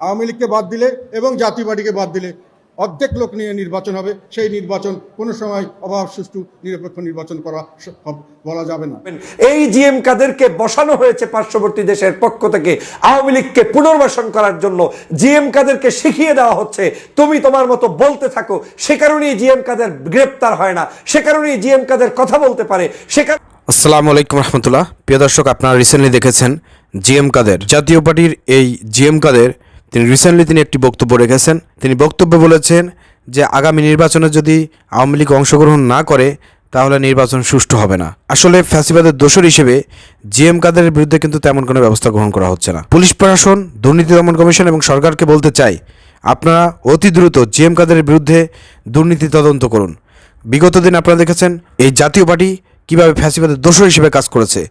আওয়ামী লীগকে বাদ দিলে এবং জাতীয় পার্টিকে বাদ দিলে অর্ধেক লোক নিয়ে নির্বাচন হবে। সেই নির্বাচন কোনো সময় অবাধ সুষ্ঠু নিরপেক্ষ নির্বাচন করা বলা যাবে না। এই জিএম কাদেরকে বসানো হয়েছে পার্শ্ববর্তী দেশের পক্ষ থেকে আওয়ামী লীগকে পুনর্বাসন করার জন্য। জিএম কাদেরকে শিখিয়ে দেওয়া হচ্ছে তুমি তোমার মতো বলতে থাকো। সে কারণেই জিএম কাদের গ্রেপ্তার হয় না, সে কারণেই জিএম কাদের কথা বলতে পারে। আসসালামু আলাইকুম রহমতুল্লাহ। প্রিয় দর্শক, আপনারা রিসেন্টলি দেখেছেন জিএম কাদের, জাতীয় পার্টির এই জিএম কাদের তিনি একটি বক্তব্য রেখেছেন। তিনি বক্তব্যে বলেছেন যে আগামী নির্বাচনে যদি আওয়ামী লীগ অংশগ্রহণ না করে তাহলে নির্বাচন সুষ্ঠু হবে না। আসলে ফ্যাসিবাদের দোষর হিসেবে জিএম কাদেরের বিরুদ্ধে কিন্তু তেমন কোনো ব্যবস্থা গ্রহণ করা হচ্ছে না। পুলিশ প্রশাসন, দুর্নীতি দমন কমিশন এবং সরকারকে বলতে চাই, আপনারা অতি দ্রুত জিএম কাদেরের বিরুদ্ধে দুর্নীতি তদন্ত করুন। বিগত দিন আপনারা দেখেছেন এই জাতীয় পার্টি কীভাবে ফ্যাসিবাদের দোষর হিসেবে কাজ করেছে।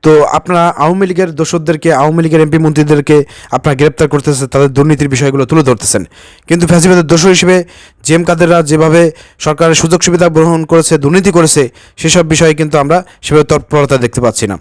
তো আপনারা আওয়ামী লীগের দোষরদেরকে, আওয়ামী লীগের এমপি মন্ত্রীদেরকে আপনারা গ্রেপ্তার করতেছেন, তাদের দুর্নীতির বিষয়গুলো তুলে ধরতেছেন, কিন্তু ফ্যাসিবাদের দোষর হিসেবে জিএম কাদেররা যেভাবে সরকারের সুযোগ সুবিধা গ্রহণ করেছে, দুর্নীতি করেছে, সেসব বিষয়ে কিন্তু আমরা সেভাবে তৎপরতা দেখতে পাচ্ছি না।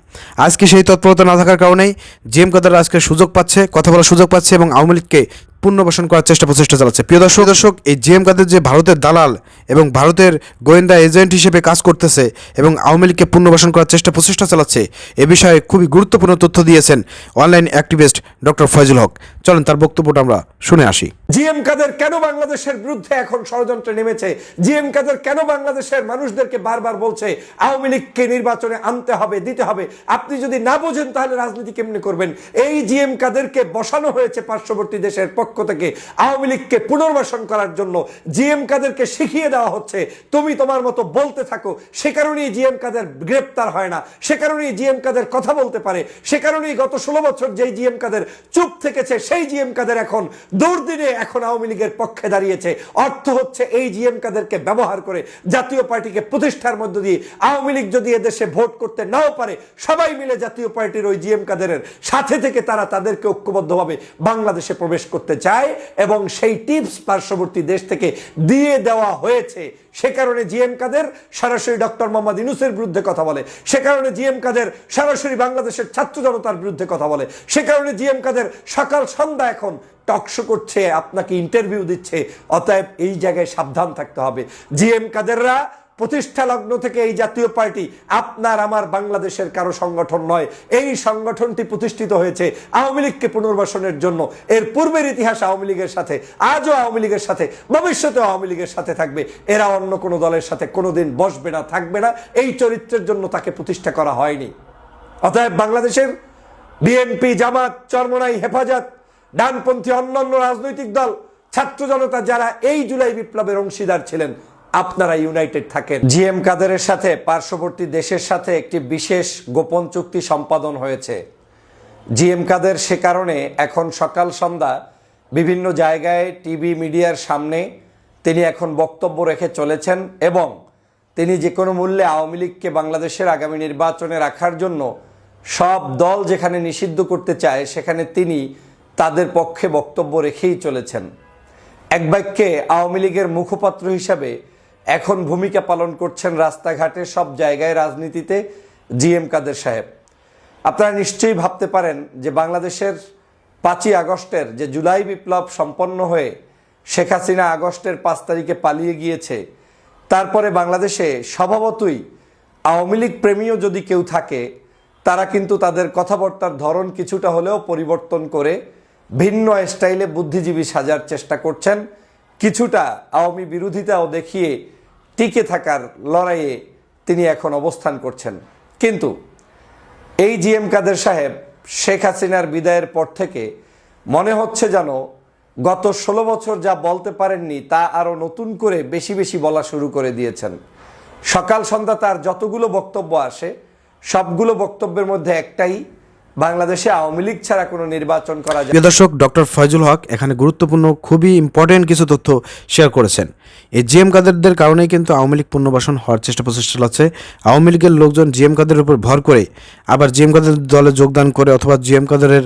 আজকে সেই তৎপরতা না থাকার কারণেই জিএম কাদেররা আজকে সুযোগ পাচ্ছে, কথা বলার সুযোগ পাচ্ছে এবং আওয়ামী লীগকে পুনর্বাসন করার প্রচেষ্টা চালাচ্ছে। প্রিয় দর্শক, এই জিএম কাদের যে ভারতের দালাল এবং ভারতের গোয়েন্দা এজেন্ট হিসেবে কাজ করতেছে এবং আওয়ামী লীগকে পুনর্বাসন করার প্রচেষ্টা চালাচ্ছে, এ বিষয়ে খুবই গুরুত্বপূর্ণ তথ্য দিয়েছেন অনলাইন অ্যাক্টিভিস্ট ডক্টর ফয়জুল হক। চলেন তার বক্তব্যটা আমরা শুনে আসি। জিএম কাদের কেন বাংলাদেশের বিরুদ্ধে এখন ষড়যন্ত্রে নেমেছে? জিএম কাদের কেন বাংলাদেশের মানুষদেরকে বারবার বলছে আওয়ামী লীগকে নির্বাচনে আনতে হবে, দিতে হবে? আপনি যদি না বোঝেন তাহলে রাজনীতি কেমনে করবেন? এই জিএম কাদেরকে বসানো হয়েছে পার্শ্ববর্তী দেশের পক্ষ থেকে আওয়ামী লীগকে পুনর্বাসন করার জন্য। জিএম কাদেরকে শিখিয়ে দেওয়া হচ্ছে তুমি তোমার মতো বলতে থাকো। সে কারণেই জিএম কাদের গ্রেপ্তার হয় না, সে কারণেই জিএম কাদের কথা বলতে পারে। সে কারণেই গত 16 বছর যেই জিএম কাদের চুপ থেকেছে, সেই জিএম কাদের এখন দৌড়দিনে এখন আওয়ামী লীগের পক্ষে দাঁড়িয়েছে। অর্থ হচ্ছে এই জিএম কাদেরকে ব্যবহার করে জাতীয় পার্টিকে প্রতিষ্ঠার মধ্য দিয়ে আওয়ামী লীগ যদি এদেশে ভোট করতে নাও পারে, সবাই মিলে জাতীয় পার্টির ওই জিএম কাদেরের সাথে থেকে তারা তাদেরকে ঐক্যবদ্ধভাবে বাংলাদেশে প্রবেশ করতে চায় এবং সেই টিপস পার্শ্ববর্তী দেশ থেকে দিয়ে দেওয়া হয়েছে। সে কারণে জিএম কাদের সরাসরি ডক্টর মোহাম্মদ ইউনূসের বিরুদ্ধে কথা বলে, সে কারণে জিএম কাদের সরাসরি বাংলাদেশের ছাত্র জনতার বিরুদ্ধে কথা বলে, সে কারণে জিএম কাদের সকাল সন্ধ্যা এখন টকশো করছে, আপনাকে ইন্টারভিউ দিচ্ছে। অতএব এই জায়গায় সাবধান থাকতে হবে। জিএম কাদেররা প্রতিষ্ঠা লগ্ন থেকে এই জাতীয় পার্টি আপনার আমার বাংলাদেশের কারো সংগঠন নয়। এই সংগঠনটি প্রতিষ্ঠিত হয়েছে আওয়ামী লীগকে পুনর্বাসনের জন্য। এর পূর্বের ইতিহাস আওয়ামী লীগের সাথে, আজও আওয়ামী লীগের সাথে, ভবিষ্যতেও আওয়ামী লীগের সাথে থাকবে। এরা অন্য কোনো দলের সাথে কোনোদিন বসবে না, থাকবে না। এই চরিত্রের জন্য তাকে প্রতিষ্ঠা করা হয়নি। অতএব বাংলাদেশের বিএনপি, জামাত, চরমোনাই, হেফাজত, ডানপন্থী অন্যান্য রাজনৈতিক দল, ছাত্র জনতা যারা এই জুলাই বিপ্লবের অংশীদার ছিলেন, আপনারা ইউনাইটেড থাকেন। জিএম কাদেরের সাথে পার্শ্ববর্তী দেশের সাথে একটি বিশেষ গোপন চুক্তি সম্পাদন হয়েছে। জিএম কাদের সে কারণে এখন সকাল সন্ধ্যা বিভিন্ন জায়গায় টিভি মিডিয়ার সামনে তিনি এখন বক্তব্য রেখে চলেছেন এবং তিনি যে কোনো মূল্যে আওয়ামী লীগকে বাংলাদেশের আগামী নির্বাচনে রাখার জন্য সব দল যেখানে নিষিদ্ধ করতে চায় সেখানে তিনি তাদের পক্ষে বক্তব্য রেখেই চলেছেন। এক বাক্যে আওয়ামী লীগের মুখপাত্র হিসাবে এখন ভূমিকা পালন করছেন রাস্তাঘাটে, সব জায়গায়, রাজনীতিতে জিএম কাদের সাহেব। আপনারা নিশ্চয়ই ভাবতে পারেন যে বাংলাদেশের 5ই আগস্টের যে জুলাই বিপ্লব সম্পন্ন হয়ে শেখ হাসিনা আগস্টের 5 তারিখে পালিয়ে গিয়েছে, তারপরে বাংলাদেশে স্বভাবতই আওয়ামী লীগ প্রেমীও যদি কেউ থাকে, তারা কিন্তু তাদের কথাবার্তার ধরন কিছুটা হলেও পরিবর্তন করে ভিন্ন স্টাইলে বুদ্ধিজীবী সাজার চেষ্টা করছেন। কিছুটা আওয়ামী বিরোধিতাও দেখিয়ে টিকে থাকার লড়াইয়ে তিনি এখন অবস্থান করছেন। কিন্তু এই জিএম কাদের সাহেব শেখ হাসিনার বিদায়ের পর থেকে মনে হচ্ছে যেন গত 16 বছর যা বলতে পারেননি তা আরও নতুন করে বেশি বেশি বলা শুরু করে দিয়েছেন। সকাল সন্ধ্যা তার যতগুলো বক্তব্য আসে, সবগুলো বক্তব্যের মধ্যে একটাই, বাংলাদেশে আওয়ামী লীগ ছাড়া কোনো নির্বাচন করা যায়। প্রিয় দর্শক, ডক্টর ফয়জুল হক এখানে গুরুত্বপূর্ণ, খুবই ইম্পর্টেন্ট কিছু তথ্য শেয়ার করেছেন। এই জিএম কাদেরদের কারণেই কিন্তু আওয়ামী লীগ পুনর্বাসন হওয়ার প্রচেষ্টা চালাচ্ছে। আওয়ামী লীগের লোকজন জিএম কাদের উপর ভর করে আবার জিএম কাদের দলে যোগদান করে অথবা জিএম কাদেরের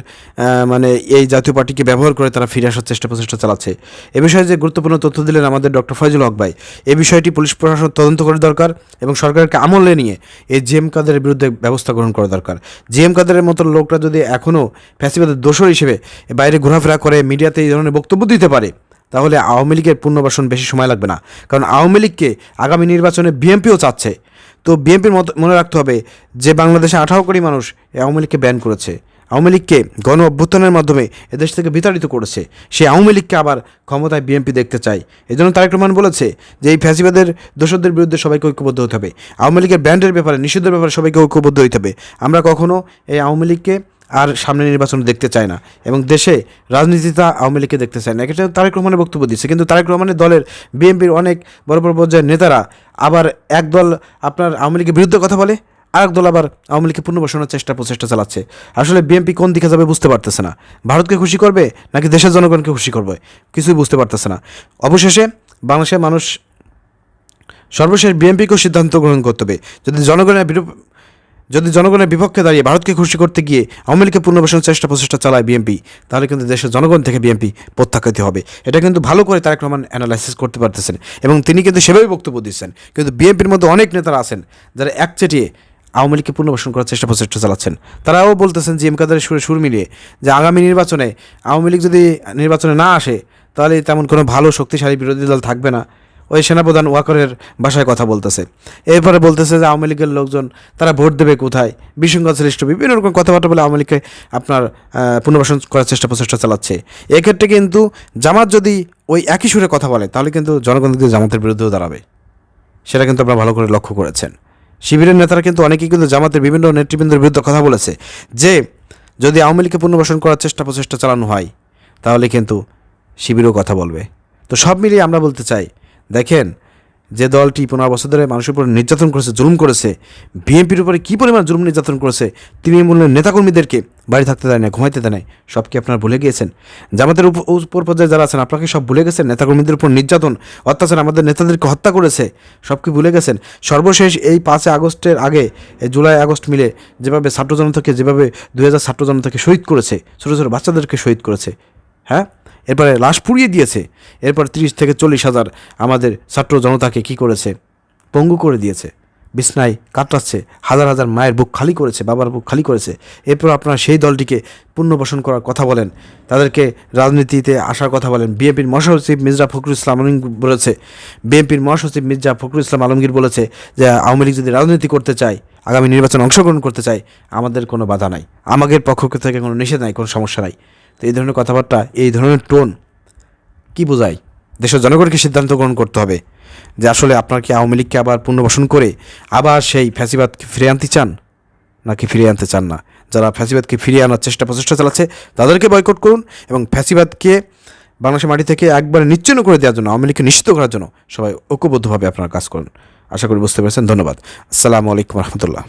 এই জাতীয় পার্টিকে ব্যবহার করে তারা ফিরে আসার প্রচেষ্টা চালাচ্ছে। এ বিষয়ে যে গুরুত্বপূর্ণ তথ্য দিলেন আমাদের ডক্টর ফয়জুল হক ভাই, এই বিষয়টি পুলিশ প্রশাসন তদন্ত করা দরকার এবং সরকারকে আমলে নিয়ে এই জিএম কাদের বিরুদ্ধে ব্যবস্থা গ্রহণ করা দরকার। জিএম কাদের মতো লোকরা যদি এখনও ফ্যাসিবাদের দোষর হিসেবে বাইরে ঘোরাফেরা করে, মিডিয়াতে এই ধরনের বক্তব্য দিতে পারে, তাহলে আওয়ামী লীগের পুনর্বাসন বেশি সময় লাগবে না। কারণ আওয়ামী লীগকে আগামী নির্বাচনে বিএনপিও চাচ্ছে। তো বিএনপির মনে রাখতে হবে যে বাংলাদেশে 18 কোটি মানুষ এই আওয়ামী লীগকে ব্যান করেছে, আওয়ামী লীগকে গণ অভ্যুত্থানের মাধ্যমে এদেশ থেকে বিতাড়িত করেছে। সেই আওয়ামী লীগকে আবার ক্ষমতায় বিএনপি দেখতে চায়। এই জন্য তারেক রহমান বলেছে যে এই ফ্যাসিবাদের দোষরদের বিরুদ্ধে সবাইকে ঐক্যবদ্ধ হতে হবে, আওয়ামী লীগের ব্যান্ডের ব্যাপারে, নিষিদ্ধের ব্যাপারে সবাইকে ঐক্যবদ্ধ হতে হবে। আমরা কখনো এই আওয়ামী লীগকে আর সামনে নির্বাচনে দেখতে চায় না এবং দেশে রাজনীতিটা আওয়ামী লীগকে দেখতে চায় না। এটা তারেক রহমানের বক্তব্য দিচ্ছে। কিন্তু তারেক রহমানের দলের বিএনপির অনেক বড় বড় পর্যায়ের নেতারা আবার এক দল আপনার আওয়ামী লীগের বিরুদ্ধে কথা বলে, আর এক দল আবার আওয়ামী লীগকে পুনর্বাসনের প্রচেষ্টা চালাচ্ছে। আসলে বিএনপি কোন দিকে যাবে বুঝতে পারতেছে না। ভারতকে খুশি করবে নাকি দেশের জনগণকে খুশি করবে কিছুই বুঝতে পারতেছে না। অবশেষে বাংলাদেশের মানুষ সর্বশেষ বিএনপিকেও সিদ্ধান্ত গ্রহণ করতে হবে। যদি জনগণের বিপক্ষে দাঁড়িয়ে ভারতকে খুশি করতে গিয়ে আওয়ামী লীগকে পুনর্বাসনের প্রচেষ্টা চালায় বিএনপি, তাহলে কিন্তু দেশের জনগণ থেকে বিএনপি প্রত্যাখ্যাত হবে। এটা কিন্তু ভালো করে তারেক রহমান অ্যানালাইসিস করতে পারতেছেন এবং তিনি কিন্তু সেভাবেই বক্তব্য দিচ্ছেন। কিন্তু বিএনপির মধ্যে অনেক নেতারা আছেন যারা একচেটিয়ে আওয়ামী লীগকে পুনর্বাসন করার প্রচেষ্টা চালাচ্ছেন। তারাও বলতেছেন জিএম কাদেরের সুর মিলিয়ে যে আগামী নির্বাচনে আওয়ামী লীগ যদি নির্বাচনে না আসে তাহলে তেমন কোনো ভালো শক্তিশালী বিরোধী দল থাকবে না। ওই সেনাপ্রধান ওয়াকারের ভাষায় কথা বলতেছে। এরপরে বলতেছে যে আওয়ামী লীগের লোকজন তারা ভোট দেবে কোথায়, বিশৃঙ্খলা সৃষ্ট বিভিন্ন রকম কথাবার্তা বলে আওয়ামী লীগকে আপনার পুনর্বাসন করার প্রচেষ্টা চালাচ্ছে। এক্ষেত্রে কিন্তু জামাত যদি ওই একই সুরে কথা বলে তাহলে কিন্তু জনগণ কিন্তু জামাতের বিরুদ্ধেও দাঁড়াবে। সেটা কিন্তু আপনারা ভালো করে লক্ষ্য করেছেন। শিবিরের নেতারা কিন্তু অনেকেই কিন্তু জামাতের বিভিন্ন নেতৃবৃন্দের বিরুদ্ধে কথা বলেছে যে যদি আওয়ামী লীগকে পুনর্বাসন করার প্রচেষ্টা চালানো হয় তাহলে কিন্তু শিবিরও কথা বলবে। তো সব মিলিয়ে আমরা বলতে চাই, দেখেন যে দলটি 15 বছর ধরে মানুষের উপর নির্যাতন করেছে, জুলুম করেছে, বিএনপির উপরে কী পরিমাণ জুলুম নির্যাতন করেছে, তৃণমূলের নেতাকর্মীদেরকে বাড়ি থাকতে দেয় না, ঘুমাইতে দেয় না, সব কি আপনারা ভুলে গিয়েছেন? জামাতের উপর পর্যায়ে যারা আছেন আপনাকে সব ভুলে গেছেন? নেতাকর্মীদের উপর নির্যাতন, অত্যাচার, আমাদের নেতাদেরকে হত্যা করেছে, সব কি ভুলে গেছেন? সর্বশেষ এই 5 আগস্টের আগে এই জুলাই আগস্ট মিলে যেভাবে ছাত্র জনতাকে, যেভাবে 2000 ছাত্র জনতাকে শহীদ করেছে, ছোটো ছোটো বাচ্চাদেরকে শহীদ করেছে, হ্যাঁ, এরপরে লাশ পুড়িয়ে দিয়েছে, এরপর 30 থেকে 40 হাজার আমাদের ছাত্র জনতাকে কি করেছে, পঙ্গু করে দিয়েছে, বিছনায় কাটাচ্ছে, হাজার হাজার মায়ের বুক খালি করেছে, বাবার বুক খালি করেছে। এরপর আপনারা সেই দলটিকে পুনর্বাসন করার কথা বলেন, তাদেরকে রাজনীতিতে আসার কথা বলেন। বিএনপির মহাসচিব মির্জা ফখরুল ইসলাম আলমগীর বলেছে, বলেছে যে আওয়ামী লীগ যদি রাজনীতি করতে চায়, আগামী নির্বাচনে অংশগ্রহণ করতে চায়, আমাদের কোনো বাধা নাই, আমাদের পক্ষ থেকে কোনো নিষেধ নাই, কোনো সমস্যা নাই। তো এই ধরনের কথাবার্তা, এই ধরনের টোন কি বোঝায়? দেশের জনগণকে সিদ্ধান্ত গ্রহণ করতে হবে যে আসলে আপনার কি আওয়ামী লীগকে আবার পুনর্বাসন করে আবার সেই ফ্যাসিবাদকে ফিরিয়ে আনতে চান নাকি ফিরিয়ে আনতে চান না। যারা ফ্যাসিবাদকে ফিরিয়ে আনার প্রচেষ্টা চালাচ্ছে তাদেরকে বয়কট করুন এবং ফ্যাসিবাদকে বাংলাদেশের মাটি থেকে একবারে নিশ্চিহ্ন করে দেওয়ার জন্য, আওয়ামী লীগকে নিষিদ্ধ করার জন্য সবাই ঐক্যবদ্ধভাবে আপনারা কাজ করুন। আশা করি বুঝতে পেরেছেন। ধন্যবাদ। আসসালামু আলাইকুম রহমতুল্লাহ।